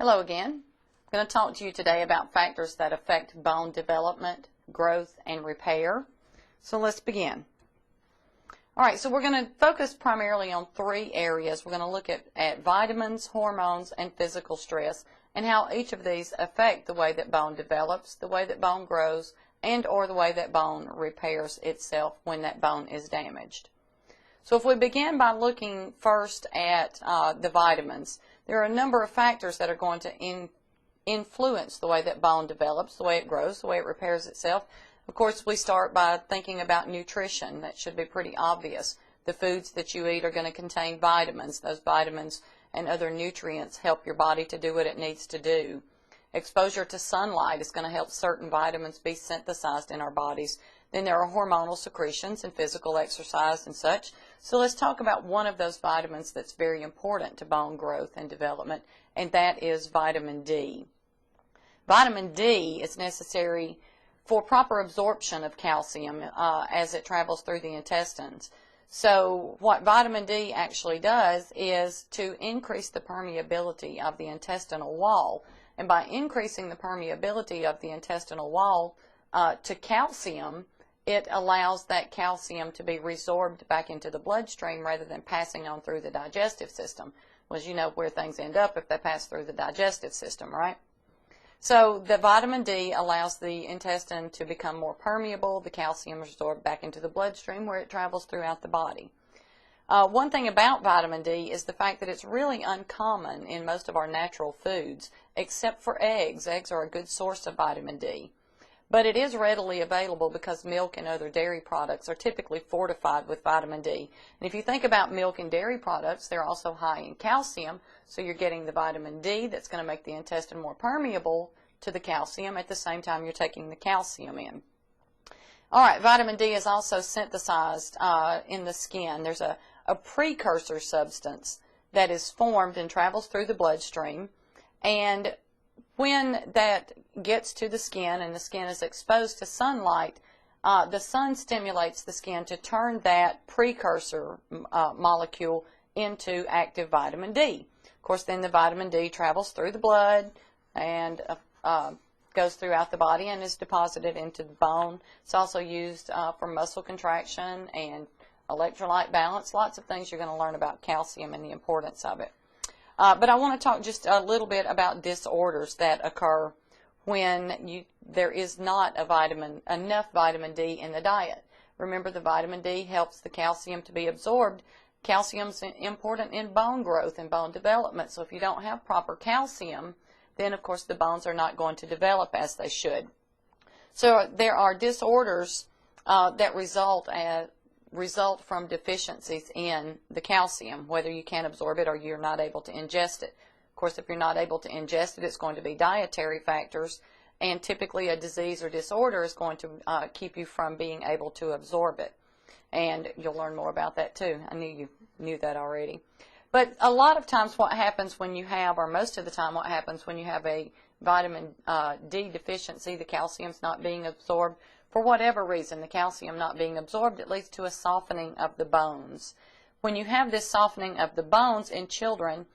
Hello again. I'm going to talk to you today about factors that affect bone development, growth, and repair. So let's begin. All right, so we're going to focus primarily on three areas. We're going to look at vitamins, hormones, and physical stress, and how each of these affect the way that bone develops, the way that bone grows, and or the way that bone repairs itself when that bone is damaged. So if we begin by looking first at the vitamins, there are a number of factors that are going to influence the way that bone develops, the way it grows, the way it repairs itself. Of course, we start by thinking about nutrition. That should be pretty obvious. The foods that you eat are going to contain vitamins. Those vitamins and other nutrients help your body to do what it needs to do. Exposure to sunlight is going to help certain vitamins be synthesized in our bodies. Then there are hormonal secretions and physical exercise and such. So let's talk about one of those vitamins that's very important to bone growth and development, and that is vitamin D. Vitamin D is necessary for proper absorption of calcium as it travels through the intestines. So what vitamin D actually does is to increase the permeability of the intestinal wall. And by increasing the permeability of the intestinal wall to calcium, it allows that calcium to be resorbed back into the bloodstream rather than passing on through the digestive system. Well, you know where things end up if they pass through the digestive system, right? So the vitamin D allows the intestine to become more permeable. The calcium is absorbed back into the bloodstream where it travels throughout the body. One thing about vitamin D is the fact that it's really uncommon in most of our natural foods, except for eggs. Eggs are a good source of vitamin D. But it is readily available because milk and other dairy products are typically fortified with vitamin D. And if you think about milk and dairy products, they're also high in calcium, so you're getting the vitamin D that's going to make the intestine more permeable to the calcium. At the same time, you're taking the calcium in. All right, vitamin D is also synthesized in the skin. There's a precursor substance that is formed and travels through the bloodstream, and when that gets to the skin and the skin is exposed to sunlight, the sun stimulates the skin to turn that precursor molecule into active vitamin D. Of course, then the vitamin D travels through the blood and goes throughout the body and is deposited into the bone. It's also used for muscle contraction and electrolyte balance. Lots of things you're going to learn about calcium and the importance of it. But I want to talk just a little bit about disorders that occur when there is not enough vitamin D in the diet. Remember, the vitamin D helps the calcium to be absorbed. Calcium's important in bone growth and bone development. So if you don't have proper calcium, then of course the bones are not going to develop as they should. So there are disorders that result from deficiencies in the calcium, whether you can't absorb it or you're not able to ingest it. Of course, if you're not able to ingest it, it's going to be dietary factors, and typically a disease or disorder is going to keep you from being able to absorb it. And you'll learn more about that too. I knew you knew that already. But a lot of times what happens when you have, or most of the time what happens when you have a vitamin D deficiency, the calcium's not being absorbed. For whatever reason, the calcium not being absorbed, it leads to a softening of the bones. When you have this softening of the bones in children,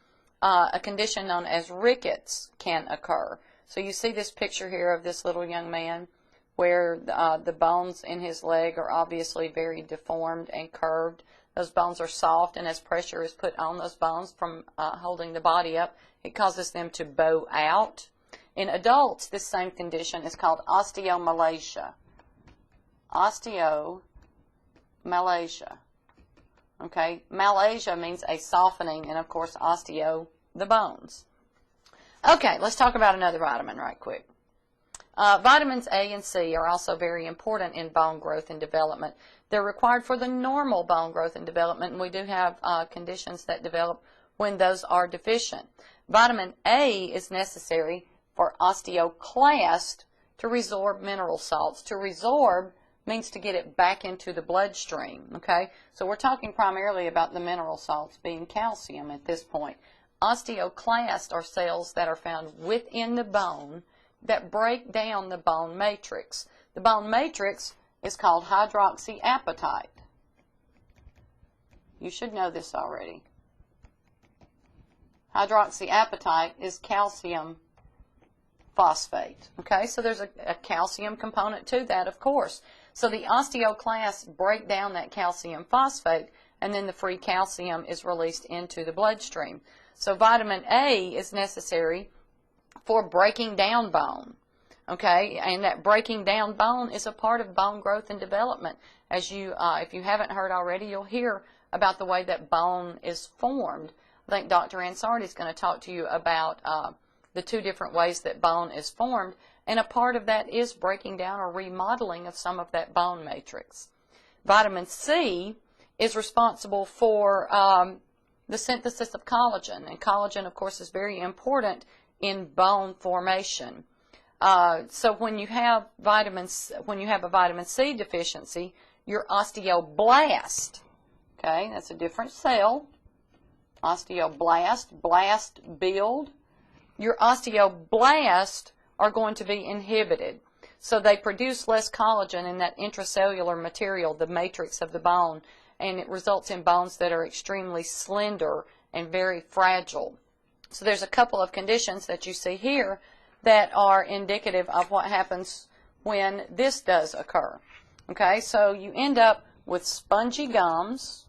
a condition known as rickets can occur. So you see this picture here of this little young man where the bones in his leg are obviously very deformed and curved. Those bones are soft, and as pressure is put on those bones from holding the body up, it causes them to bow out. In adults, this same condition is called osteomalacia. Osteomalacia. Okay, malacia means a softening, and of course osteo, the bones. Okay, let's talk about another vitamin right quick. Vitamins A and C are also very important in bone growth and development. They're required for the normal bone growth and development, and we do have conditions that develop when those are deficient. Vitamin A is necessary for osteoclast to resorb mineral salts. To resorb means to get it back into the bloodstream, okay? So we're talking primarily about the mineral salts being calcium at this point. Osteoclasts are cells that are found within the bone that break down the bone matrix. The bone matrix is called hydroxyapatite. You should know this already. hydroxyapatite is calcium phosphate. Okay, so there's a calcium component to that, of course. So the osteoclasts break down that calcium phosphate, and then the free calcium is released into the bloodstream. So vitamin A is necessary for breaking down bone. Okay, and that breaking down bone is a part of bone growth and development. As you, if you haven't heard already, you'll hear about the way that bone is formed. I think Dr. Ansardi is going to talk to you about the two different ways that bone is formed, and a part of that is breaking down or remodeling of some of that bone matrix. Vitamin C is responsible for the synthesis of collagen, and collagen, of course, is very important in bone formation. So when you have a vitamin C deficiency, your osteoblast, okay, that's a different cell, osteoblast, blast build, your osteoblasts are going to be inhibited. So they produce less collagen in that intracellular material, the matrix of the bone, and it results in bones that are extremely slender and very fragile. So there's a couple of conditions that you see here that are indicative of what happens when this does occur. Okay, so you end up with spongy gums.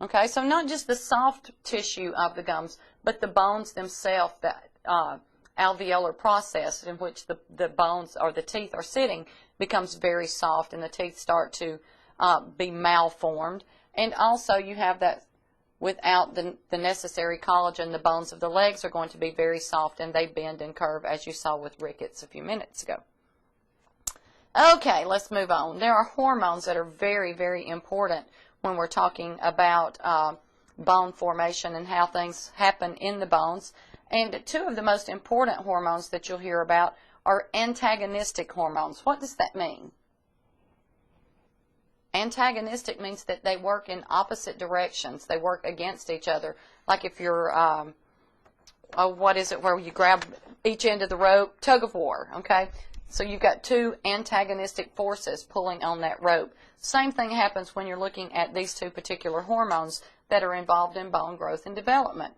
Okay, so not just the soft tissue of the gums, but the bones themselves, that alveolar process in which the bones or the teeth are sitting becomes very soft, and the teeth start to be malformed. And also you have that without the necessary collagen, the bones of the legs are going to be very soft, and they bend and curve, as you saw with rickets a few minutes ago. Okay, let's move on. There are hormones that are very, very important when we're talking about bone formation and how things happen in the bones. And two of the most important hormones that you'll hear about are antagonistic hormones. What does that mean? Antagonistic means that they work in opposite directions. They work against each other. Like if you're, what is it where you grab each end of the rope? Tug of war, okay? So you've got two antagonistic forces pulling on that rope. Same thing happens when you're looking at these two particular hormones that are involved in bone growth and development.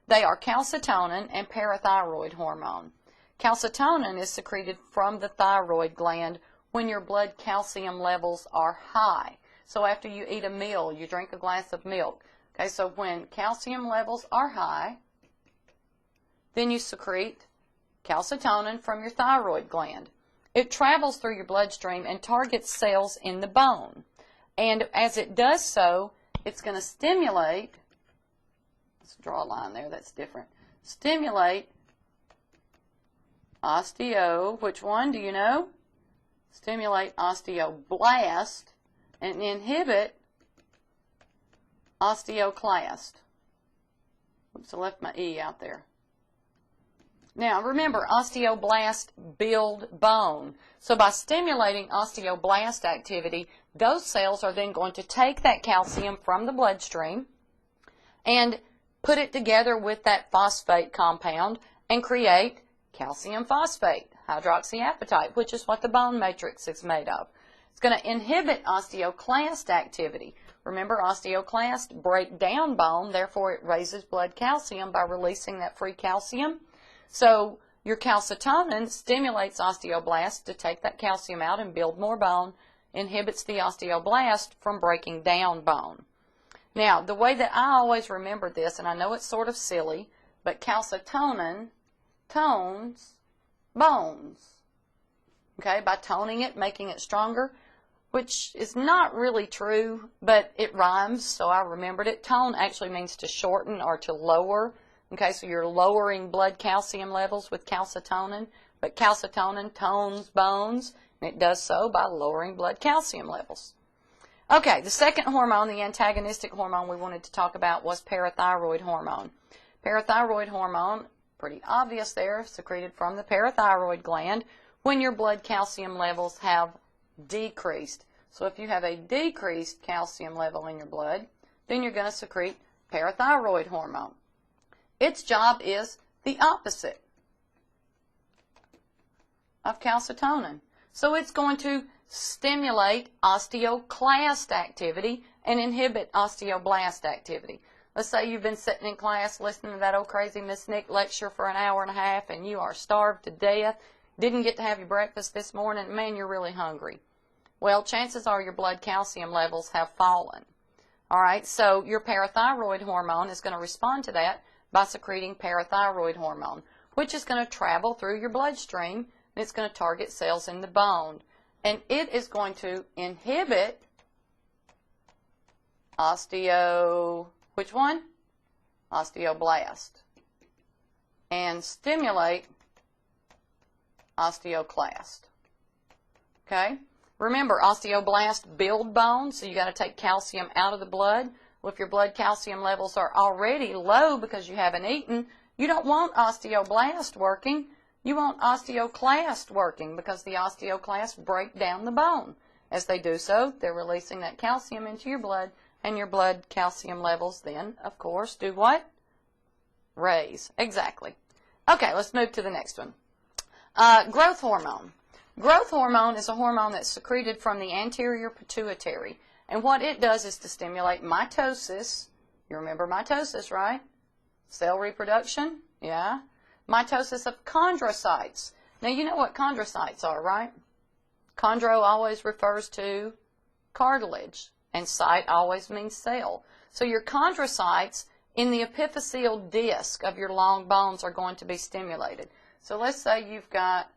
They are calcitonin and parathyroid hormone. Calcitonin is secreted from the thyroid gland when your blood calcium levels are high. So after you eat a meal, you drink a glass of milk. Okay, so when calcium levels are high, then you secrete calcitonin from your thyroid gland. It travels through your bloodstream and targets cells in the bone. And as it does so, it's going to stimulate, let's draw a line there, that's different, stimulate which one do you know? Stimulate osteoblast and inhibit osteoclast. Oops, I left my E out there. Now remember, osteoblasts build bone. So by stimulating osteoblast activity, those cells are then going to take that calcium from the bloodstream and put it together with that phosphate compound and create calcium phosphate, hydroxyapatite, which is what the bone matrix is made of. It's going to inhibit osteoclast activity. Remember, osteoclasts break down bone, therefore it raises blood calcium by releasing that free calcium. So your calcitonin stimulates osteoblasts to take that calcium out and build more bone, inhibits the osteoblast from breaking down bone. Now, the way that I always remember this, and I know it's sort of silly, but calcitonin tones bones. Okay, by toning it, making it stronger, which is not really true, but it rhymes, so I remembered it. Tone actually means to shorten or to lower. Okay, so you're lowering blood calcium levels with calcitonin, but calcitonin tones bones, and it does so by lowering blood calcium levels. Okay, the second hormone, the antagonistic hormone we wanted to talk about, was parathyroid hormone. Parathyroid hormone, pretty obvious there, secreted from the parathyroid gland when your blood calcium levels have decreased. So if you have a decreased calcium level in your blood, then you're going to secrete parathyroid hormone. Its job is the opposite of calcitonin. So it's going to stimulate osteoclast activity and inhibit osteoblast activity. Let's say you've been sitting in class listening to that old crazy Miss Nick lecture for an hour and a half, and you are starved to death, didn't get to have your breakfast this morning, man, you're really hungry. Well, chances are your blood calcium levels have fallen. All right, so your parathyroid hormone is going to respond to that by secreting parathyroid hormone, which is going to travel through your bloodstream, and it's going to target cells in the bone. And it is going to inhibit which one? Osteoblast. And stimulate osteoclast. Okay? Remember, osteoblasts build bone, so you got to take calcium out of the blood. Well, if your blood calcium levels are already low because you haven't eaten, you don't want osteoblast working. You want osteoclast working because the osteoclasts break down the bone. As they do so, they're releasing that calcium into your blood, and your blood calcium levels then, of course, do what? Raise. Exactly. Okay, let's move to the next one. Growth hormone. Growth hormone is a hormone that's secreted from the anterior pituitary, and what it does is to stimulate mitosis. You remember mitosis, right? Cell reproduction, yeah. Mitosis of chondrocytes. Now, you know what chondrocytes are, right? Chondro always refers to cartilage, and cyte always means cell. So your chondrocytes in the epiphyseal disc of your long bones are going to be stimulated. So let's say you've got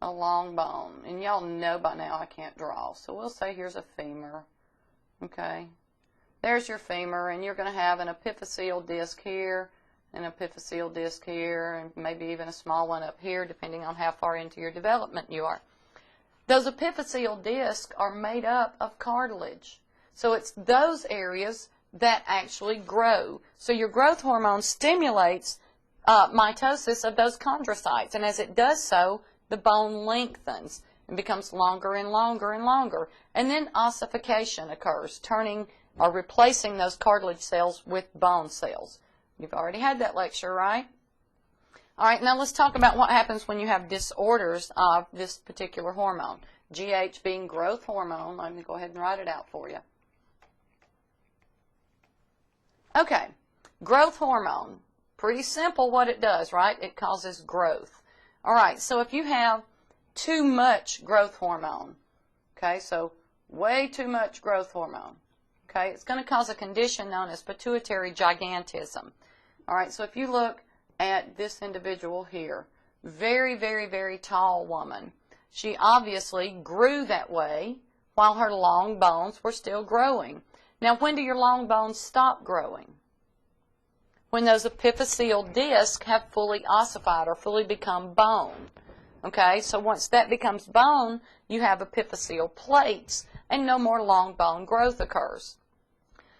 a long bone, and y'all know by now I can't draw, so we'll say here's a femur. Okay, there's your femur, and you're going to have an epiphyseal disc here, an epiphyseal disc here, and maybe even a small one up here, depending on how far into your development you are. Those epiphyseal discs are made up of cartilage, so it's those areas that actually grow. So your growth hormone stimulates mitosis of those chondrocytes, and as it does so, the bone lengthens and becomes longer and longer and longer. And then ossification occurs, turning or replacing those cartilage cells with bone cells. You've already had that lecture, right? All right, now let's talk about what happens when you have disorders of this particular hormone. GH being growth hormone. Let me go ahead and write it out for you. Okay, growth hormone. Pretty simple what it does, right? It causes growth. All right, so if you have too much growth hormone, okay, so way too much growth hormone, okay, it's going to cause a condition known as pituitary gigantism. All right, so if you look at this individual here, very, very, very tall woman, she obviously grew that way while her long bones were still growing. Now, when do your long bones stop growing? When those epiphyseal discs have fully ossified or fully become bone. Okay, so once that becomes bone, you have epiphyseal plates and no more long bone growth occurs.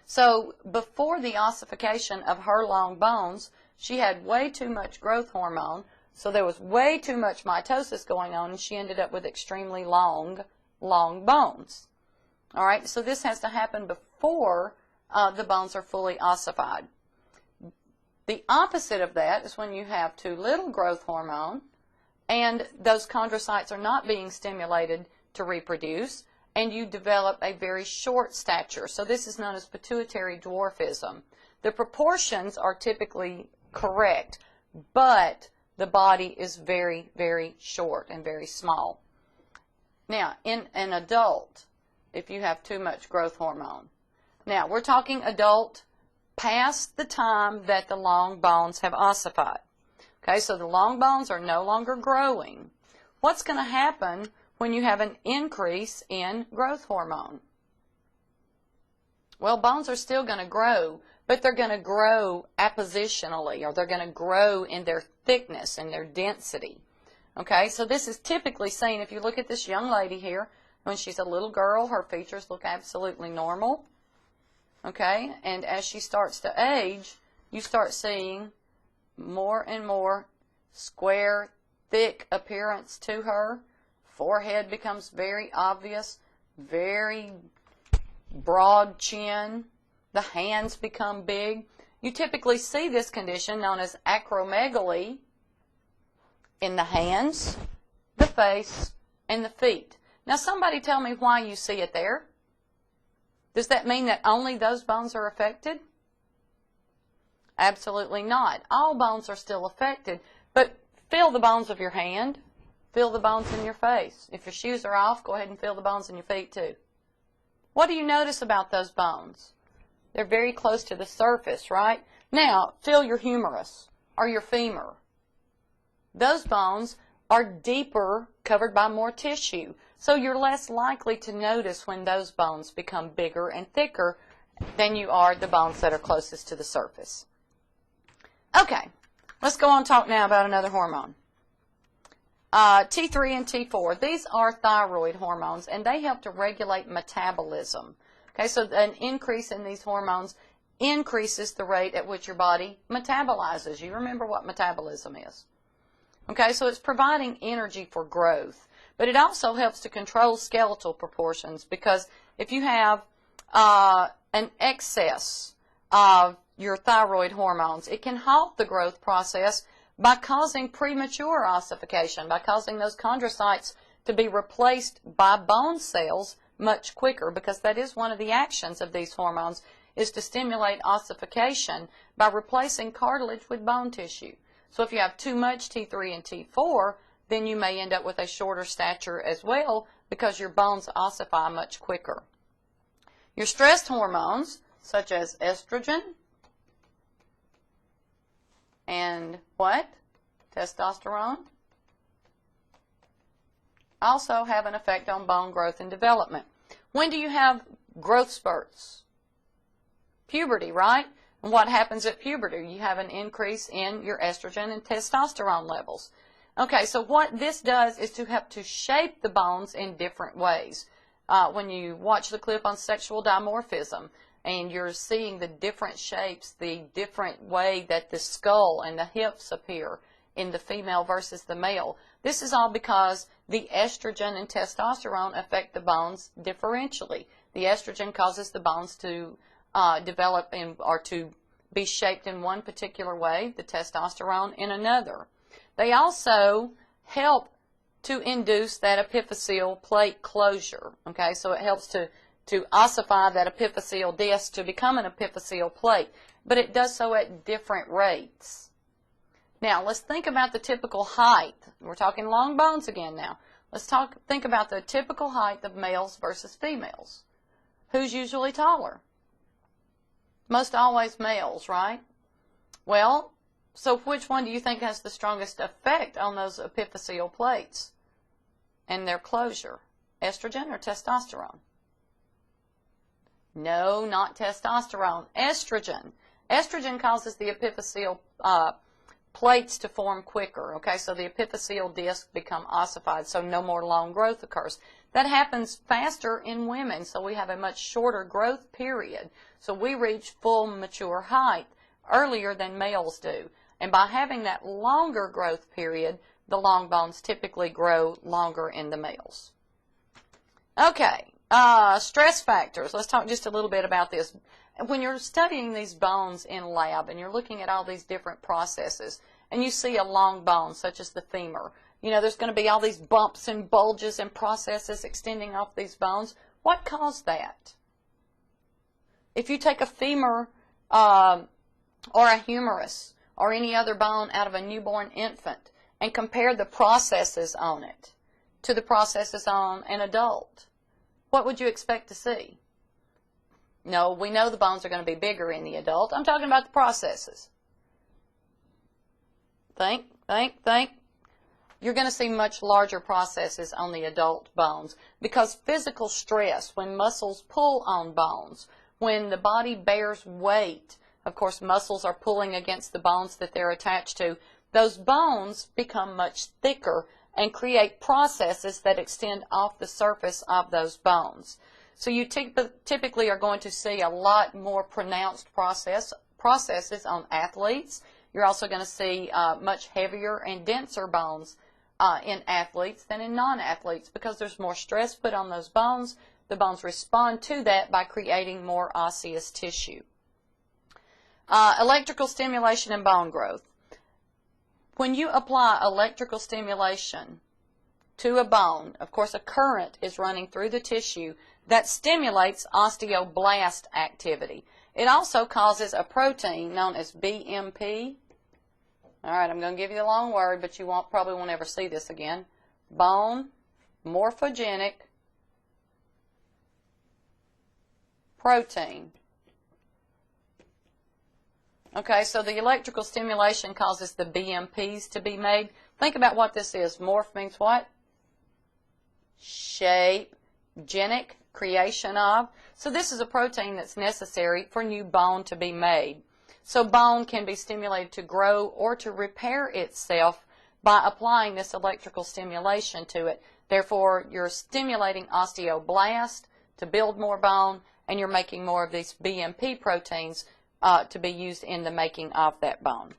So before the ossification of her long bones, she had way too much growth hormone, so there was way too much mitosis going on, and she ended up with extremely long bones. All right, so this has to happen before the bones are fully ossified. The opposite of that is when you have too little growth hormone and those chondrocytes are not being stimulated to reproduce, and you develop a very short stature. So this is known as pituitary dwarfism. The proportions are typically correct, but the body is very, very short and very small. Now, in an adult, if you have too much growth hormone. Now, we're talking adult past the time that the long bones have ossified. Okay, so the long bones are no longer growing. What's going to happen when you have an increase in growth hormone? Well, bones are still going to grow, but they're going to grow appositionally, or they're going to grow in their thickness and their density. Okay, so this is typically seen, if you look at this young lady here, when she's a little girl, her features look absolutely normal. Okay, and as she starts to age, you start seeing more and more square, thick appearance to her. Forehead becomes very obvious, very broad chin. The hands become big. You typically see this condition known as acromegaly in the hands, the face, and the feet. Now somebody tell me why you see it there. Does that mean that only those bones are affected? Absolutely not. All bones are still affected, but feel the bones of your hand. Feel the bones in your face. If your shoes are off, go ahead and feel the bones in your feet too. What do you notice about those bones? They're very close to the surface, right? Now, feel your humerus or your femur. Those bones are deeper, covered by more tissue. So you're less likely to notice when those bones become bigger and thicker than you are the bones that are closest to the surface. Okay, let's go on and talk now about another hormone. T3 and T4, these are thyroid hormones, and they help to regulate metabolism. Okay, so an increase in these hormones increases the rate at which your body metabolizes. You remember what metabolism is. Okay, so it's providing energy for growth, but it also helps to control skeletal proportions, because if you have an excess of your thyroid hormones, it can halt the growth process by causing premature ossification, by causing those chondrocytes to be replaced by bone cells much quicker, because that is one of the actions of these hormones, is to stimulate ossification by replacing cartilage with bone tissue. So if you have too much T3 and T4, then you may end up with a shorter stature as well, because your bones ossify much quicker. Your stress hormones, such as estrogen and what? Testosterone, also have an effect on bone growth and development. When do you have growth spurts? Puberty, right? And what happens at puberty? You have an increase in your estrogen and testosterone levels. Okay, so what this does is to help to shape the bones in different ways. When you watch the clip on sexual dimorphism, and you're seeing the different shapes, the different way that the skull and the hips appear in the female versus the male, this is all because the estrogen and testosterone affect the bones differentially. The estrogen causes the bones to develop or to be shaped in one particular way, the testosterone in another. They also help to induce that epiphyseal plate closure. Okay, so it helps to ossify that epiphyseal disc to become an epiphyseal plate, but it does so at different rates. Now, let's think about the typical height. We're talking long bones again now. Think about the typical height of males versus females. Who's usually taller? Most always males, right? Well, so which one do you think has the strongest effect on those epiphyseal plates and their closure? Estrogen or testosterone? No, not testosterone. Estrogen. Estrogen causes the epiphyseal plates to form quicker. Okay, so the epiphyseal disc become ossified, so no more long growth occurs. That happens faster in women, so we have a much shorter growth period. So we reach full mature height earlier than males do. And by having that longer growth period, the long bones typically grow longer in the males. Okay, stress factors. Let's talk just a little bit about this. When you're studying these bones in lab and you're looking at all these different processes, and you see a long bone such as the femur, you know, there's going to be all these bumps and bulges and processes extending off these bones. What caused that? If you take a femur or a humerus or any other bone out of a newborn infant and compare the processes on it to the processes on an adult, what would you expect to see? No, we know the bones are going to be bigger in the adult. I'm talking about the processes. Think. You're going to see much larger processes on the adult bones, because physical stress, when muscles pull on bones, when the body bears weight, of course muscles are pulling against the bones that they're attached to, those bones become much thicker and create processes that extend off the surface of those bones. So you typically are going to see a lot more pronounced processes on athletes. You're also going to see much heavier and denser bones in athletes than in non-athletes, because there's more stress put on those bones. The bones respond to that by creating more osseous tissue. Electrical stimulation and bone growth. When you apply electrical stimulation to a bone. Of course, a current is running through the tissue that stimulates osteoblast activity. It also causes a protein known as BMP. All right, I'm going to give you the long word, but you probably won't ever see this again. Bone morphogenic protein. Okay, so the electrical stimulation causes the BMPs to be made. Think about what this is. Morph means what? Shape, genic, creation of. So this is a protein that's necessary for new bone to be made. So bone can be stimulated to grow or to repair itself by applying this electrical stimulation to it. Therefore, you're stimulating osteoblast to build more bone, and you're making more of these BMP proteins to be used in the making of that bone.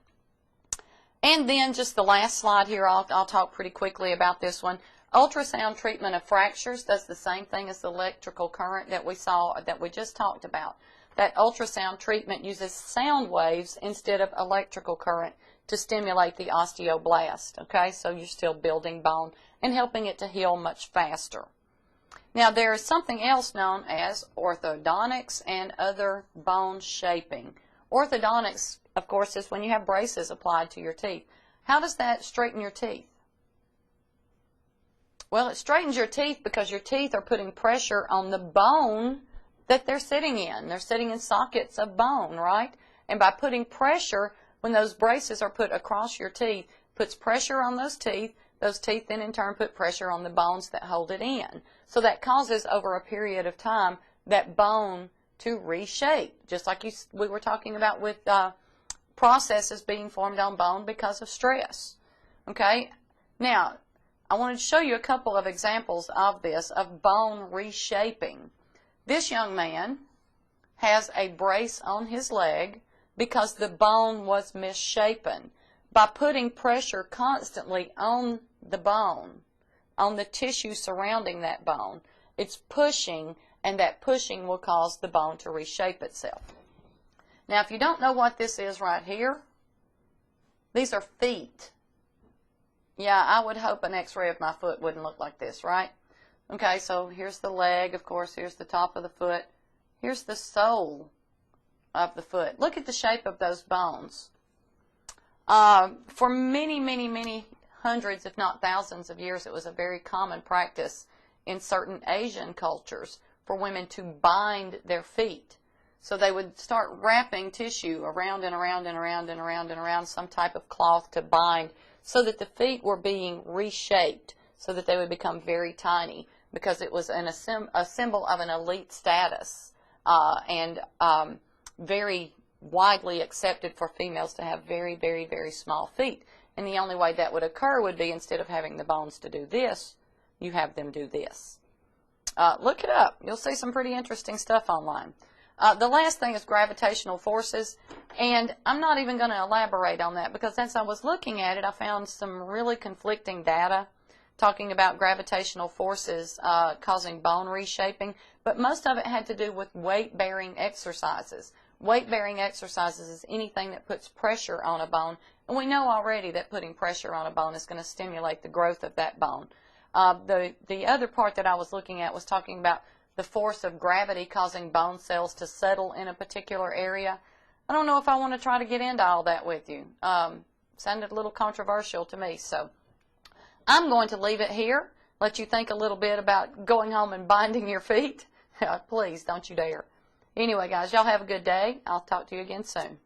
And then just the last slide here, I'll talk pretty quickly about this one. Ultrasound treatment of fractures does the same thing as the electrical current that we just talked about. That ultrasound treatment uses sound waves instead of electrical current to stimulate the osteoblast. Okay, so you're still building bone and helping it to heal much faster. Now, there is something else known as orthodontics and other bone shaping. Orthodontics, of course, is when you have braces applied to your teeth. How does that straighten your teeth? Well, it straightens your teeth because your teeth are putting pressure on the bone that they're sitting in. They're sitting in sockets of bone, right? And by putting pressure, when those braces are put across your teeth, puts pressure on those teeth then in turn put pressure on the bones that hold it in. So that causes, over a period of time, that bone to reshape, just like we were talking about with processes being formed on bone because of stress. Okay? Now, I wanted to show you a couple of examples of this, of bone reshaping. This young man has a brace on his leg because the bone was misshapen. By putting pressure constantly on the bone, on the tissue surrounding that bone, it's pushing, and that pushing will cause the bone to reshape itself. Now, if you don't know what this is right here, these are feet. Yeah, I would hope an x-ray of my foot wouldn't look like this, right? Okay, so here's the leg, of course, here's the top of the foot. Here's the sole of the foot. Look at the shape of those bones. For many, many, many hundreds, if not thousands of years, it was a very common practice in certain Asian cultures for women to bind their feet. So they would start wrapping tissue around and around and around and around and around some type of cloth to bind so that the feet were being reshaped so that they would become very tiny, because it was a symbol of an elite status and very widely accepted for females to have very, very, very small feet. And the only way that would occur would be, instead of having the bones to do this, you have them do this. Look it up. You'll see some pretty interesting stuff online. The last thing is gravitational forces, and I'm not even going to elaborate on that, because as I was looking at it, I found some really conflicting data talking about gravitational forces causing bone reshaping, but most of it had to do with weight-bearing exercises. Weight-bearing exercises is anything that puts pressure on a bone, and we know already that putting pressure on a bone is going to stimulate the growth of that bone. The other part that I was looking at was talking about the force of gravity causing bone cells to settle in a particular area. I don't know if I want to try to get into all that with you. Sounded a little controversial to me, so I'm going to leave it here, let you think a little bit about going home and binding your feet. Please, don't you dare. Anyway, guys, y'all have a good day. I'll talk to you again soon.